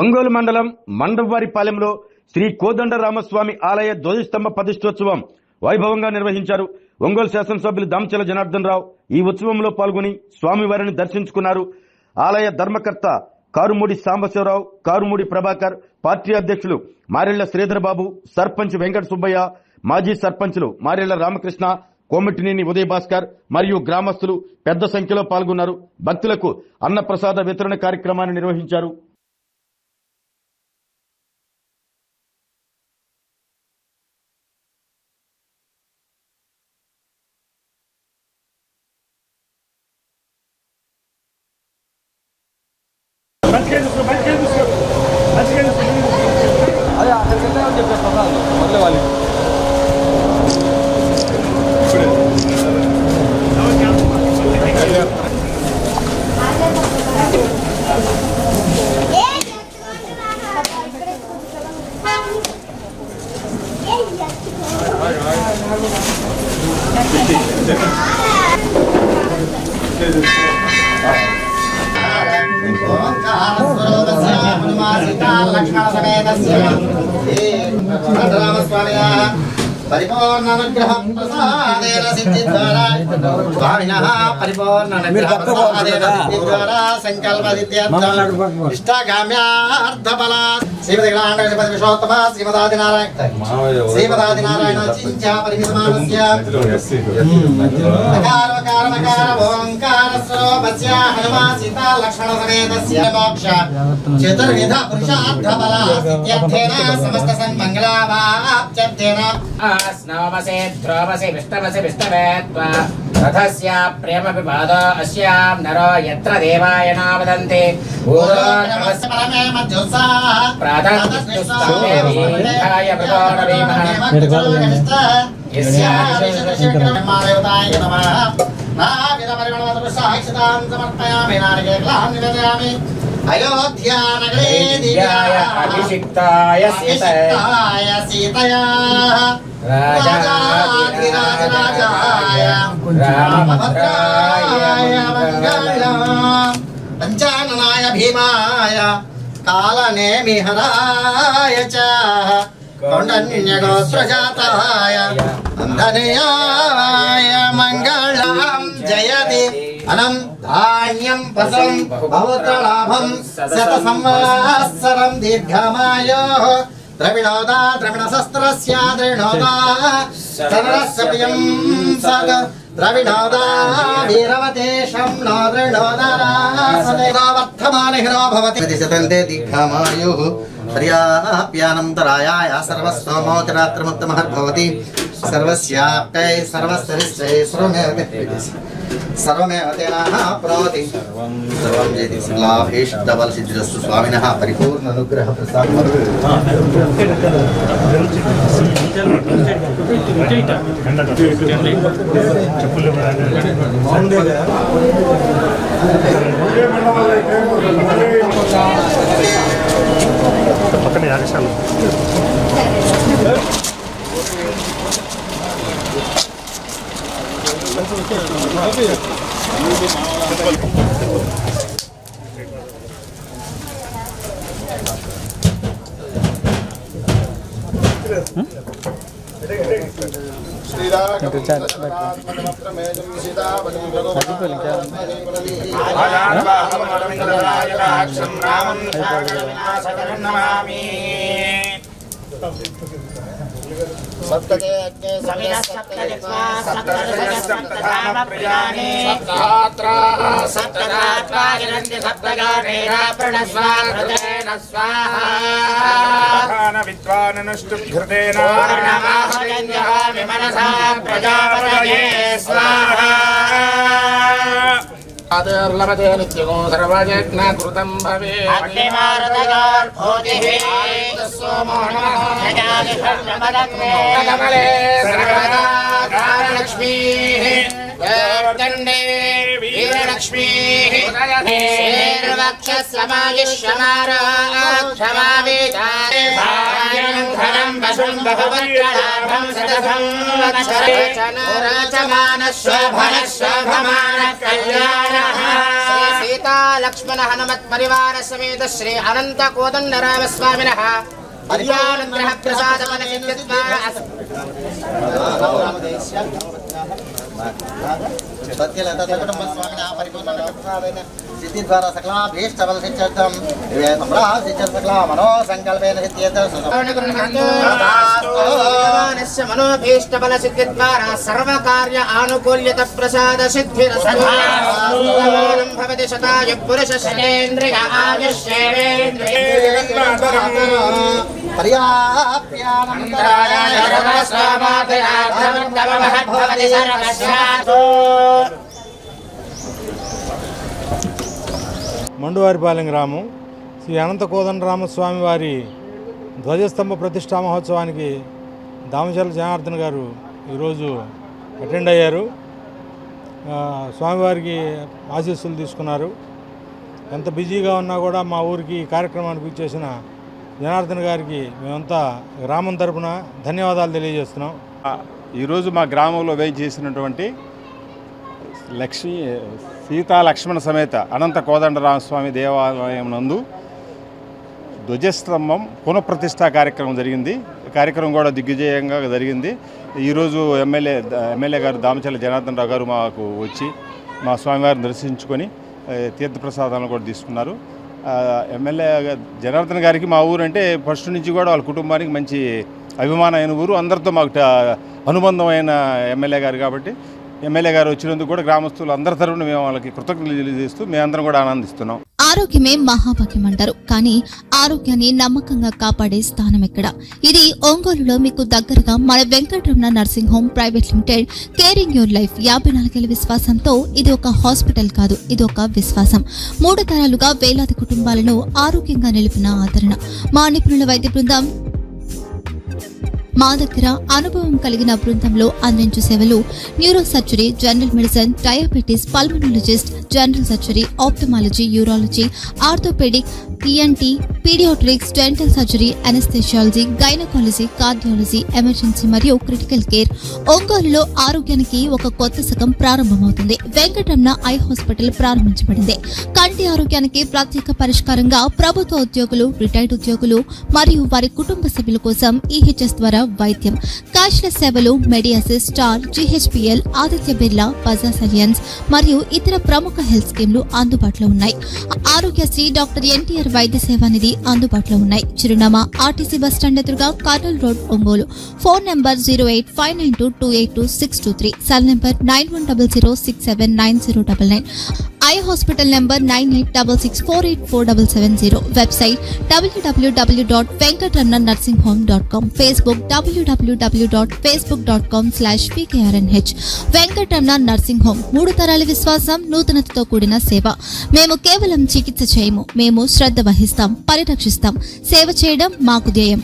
ఒంగోలు మండలం మండవారిపాలెంలో శ్రీ కోదండరామస్వామి ఆలయ ధ్వజస్తంభ ప్రతిష్టోత్సవం వైభవంగా నిర్వహించారు. ఒంగోలు శాసనసభ్యులు దామచల జనార్దన్ రావు ఈ ఉత్సవంలో పాల్గొని స్వామివారిని దర్శించుకున్నారు. ఆలయ ధర్మకర్త కారుమూడి సాంబశివరావు, కారుమూడి ప్రభాకర్, పార్టీ అధ్యక్షులు మారెళ్ల శ్రీధర్ బాబు, సర్పంచ్ వెంకట సుబ్బయ్య, మాజీ సర్పంచ్లు మారెళ్ల రామకృష్ణ, కోమటినేని ఉదయ భాస్కర్ మరియు గ్రామస్తులు పెద్ద సంఖ్యలో పాల్గొన్నారు. భక్తులకు అన్నప్రసాద వితరణ కార్యక్రమాన్ని నిర్వహించారు. పరిపూర్ణ అనుగ్రహం ప్రసాదేన సిద్ధిద్వారా స్వామినః పరిపూర్ణ అనుగ్రహం ప్రసాదేన సిద్ధిద్వారా సంకల్ప సిద్ధ్యర్థం ఇష్టకామ్యార్థఫల శ్రీమద్గణాండగణపతి విశ్వోత్తమ శ్రీమదాదినారాయణ చించ పరిమితమానస్య నకారవకారమకార ఓంకార స్వరూపస్య హనుమా సీతా లక్ష్మణ సమేతస్య మోక్ష చతుర్విధ పురుషార్థఫల సిద్ధ్యర్థేన సమస్త సన్మంగళావాప్త్యర్థేన స్నవమసే ధ్రువమసే విష్ణవసే విష్ణవే త్వా రథస్య ప్రేమ వివాదో అస్యాం నరో యత్ర దేవాయనా వదంతి ఊరో నమస్య పరమే మధ్యోత్సాహ ప్రాతః విష్ణుస్తాయ ప్రతోరవీమః యస్యాదేవతాయ నమః నావిద పరిమళవతు సాక్షితాం సమర్పయామి నారికేళాం నివేదయామి అయోధ్యా నగరే దివ్యాయ అభిషిక్తాయ సీతయా రాజాధిరాజరాజాయ రామభద్రాయ మంగళం పంచాననాయ భీమాయ కాలనేమిహరాయ చ కౌండన్యగోత్రజాతాయ అంధనేయాయ మంగళం జయతి అనం ధాన్యం పసం బహుత్రలాభం శత సంవత్సరం దీర్ఘమాయో ద్రవిణోదా ద్రవిణశస్త్రస్య ద్రవిణోదా సనరస్య ప్రియం సగ ద్రవిణోదా వీరవతేషం నో ద్రవిణోదా సదేవా వర్ధమాన హిరో భవతి శతంతే దీర్ఘమాయుః పర్యాప్యానంతరాయాయ సర్వస్వమోతిరాత్రముత్తమః సర్వస్యాప్తై సర్వస్తరిశ్చై సర్వమేవ తేన ప్రోతి సర్వం జయతి లాభేష్టబల సిద్ధిరస్తు స్వామినః పరిపూర్ణ అనుగ్రహ ప్రసాదం పక్కనే యాగశాల ఆదర్లమతే నిత్యగో సర్వజజ్ఞకృతం భవేత్ అగ్నిమారుతయోర్భూతిః సోమో నమః కమలే సర్వదా కారలక్ష్మీః దండే వీరలక్ష్మీః శేర్వక్షస్సమాయుష్యమారోక్షమావేదాయం ధనం వశుం బహువత్రలాభం శతసం వత్సరేచనోరచమానశ్వభనశ్వభమాన కళ్యాణః सीता लक्ष्मण हनुमत् परिवार समेत श्री अनंत कोदंडरामस्वामिनः कल्याणग्रह प्रसाद मनसिद्धिद्वारा सत्यलताकुटुम्बस्वामिनः परिपूर्णप्रसादेन सिद्धिद्वारा सकलाभीष्टबल सिद्ध्यर्थं सकला मनोसङ्कल्पेन सिद्ध्यर्थं भगवानस्य मनोभीष्टबल सिद्धिद्वारा सर्वकार्य आनुकूल्यत प्रसाद सिद्धिरस्तु भवति शतायुः पुरुष शतेन्द्रिय आयुष्येवेन्द्रिय सर्वस्वामातयाभवति सर्वस्यातो మండువారిపాలెం గ్రామం శ్రీ అనంత కోదండరామస్వామి వారి ధ్వజస్తంభ ప్రతిష్టా మహోత్సవానికి దామచర్ల జనార్దన్ గారు ఈరోజు అటెండ్ అయ్యారు. స్వామివారికి ఆశీస్సులు తీసుకున్నారు. ఎంత బిజీగా ఉన్నా కూడా మా ఊరికి ఈ కార్యక్రమానికి ఇచ్చేసిన జనార్దన్ గారికి మేమంతా గ్రామం తరపున ధన్యవాదాలు తెలియజేస్తున్నాం. ఈరోజు మా గ్రామంలో వేయి చేసినటువంటి సీతా లక్ష్మణ సమేత అనంత కోదండరామస్వామి దేవాలయం నందు ధ్వజస్తంభం పునఃప్రతిష్ఠా కార్యక్రమం జరిగింది. కార్యక్రమం కూడా దిగ్విజయంగా జరిగింది. ఈరోజు ఎమ్మెల్యే గారు దామచర్ల జనార్దన్ రావు గారు మాకు వచ్చి మా స్వామివారిని దర్శించుకొని తీర్థప్రసాదాలను కూడా తీసుకున్నారు. ఎమ్మెల్యే జనార్దన్ గారికి మా ఊరు అంటే ఫస్ట్ నుంచి కూడా వాళ్ళ కుటుంబానికి మంచి అభిమానమైన ఊరు, అందరితో మాకు అనుబంధమైన ఎమ్మెల్యే గారు కాబట్టి ఎమ్మెల్యే గారు వచ్చినందుకు కూడా గ్రామస్తులు అందరి తరఫున మేము వాళ్ళకి కృతజ్ఞతలు తెలియజేస్తూ మేమందరం కూడా ఆనందిస్తున్నాం. ఆరోగ్యమే మహాభాగ్యం అంటారు, కానీ ఆరోగ్యాన్ని నమ్మకంగా కాపాడే స్థానం ఎక్కడ? ఇది ఒంగోలులో మీకు దగ్గరగా మన Venkataramana nursing home private limited. Caring your life 54 ఏళ్ల విశ్వాసంతో ఇది ఒక హాస్పిటల్ కాదు, ఇది ఒక విశ్వాసం. 3 తరాలుగా వేలాది కుటుంబాలను ఆరోగ్యంగా నిలిపిన ఆదరణ. మా నిపుణుల వైద్య బృందం మా దగ్గర అనుభవం కలిగిన బృందంలో అందించే సేవలు neuro surgery, general medicine, diabetes, pulmonologist, general surgery, ophthalmology, urology, orthopaedic, ENT, paediatrics, dental surgery, anaesthesiology, gynaecology, cardiology, emergency మరియు క్రిటికల్ కేర్. ఒంగోలులో ఆరోగ్యానికి ఒక కొత్త శకం ప్రారంభమవుతుంది. వెంకటరమణ ఐ హాస్పిటల్ ప్రారంభించబడింది. కంటి ఆరోగ్యానికి ప్రత్యేక పరిష్కారంగా ప్రభుత్వ ఉద్యోగులు, రిటైర్డ్ ఉద్యోగులు మరియు వారి కుటుంబ సభ్యుల కోసం ఈహెచ్ఎస్ ద్వారా వైద్యం. క్యాష్లెస్ సేవలు మెడియాసిస్, స్టార్, జీహెచ్పీఎల్, ఆదిత్య బిర్లా, బజాజ్ అలియన్స్ మరియు ఇతర ప్రముఖ హెల్త్ స్కీమ్లు అందుబాటులో ఉన్నాయి. ఆరోగ్యశ్రీ, డాక్టర్ ఎన్టీఆర్ వైద్య సేవా నిధి అందుబాటులో ఉన్నాయి. చిరునామా ఆర్టీసీ బస్టాండ్ ఎదురుగా Kurnool road, Ongole. Phone number 08592282623, cell number 9100679099. Eye hospital number 9866484770. Website www.venkatramanarsinghome.com. Facebook www.facebook.com/pkrnh. Venkataramana nursing home, 3 తరాల విశ్వాసం, నూతనతతో కూడిన సేవ. మేము కేవలం చికిత్స చేయము, మేము శ్రద్ధ వహిస్తాం, పరిరక్షిస్తాం. సేవ చేయడం మాకు ధ్యేయం.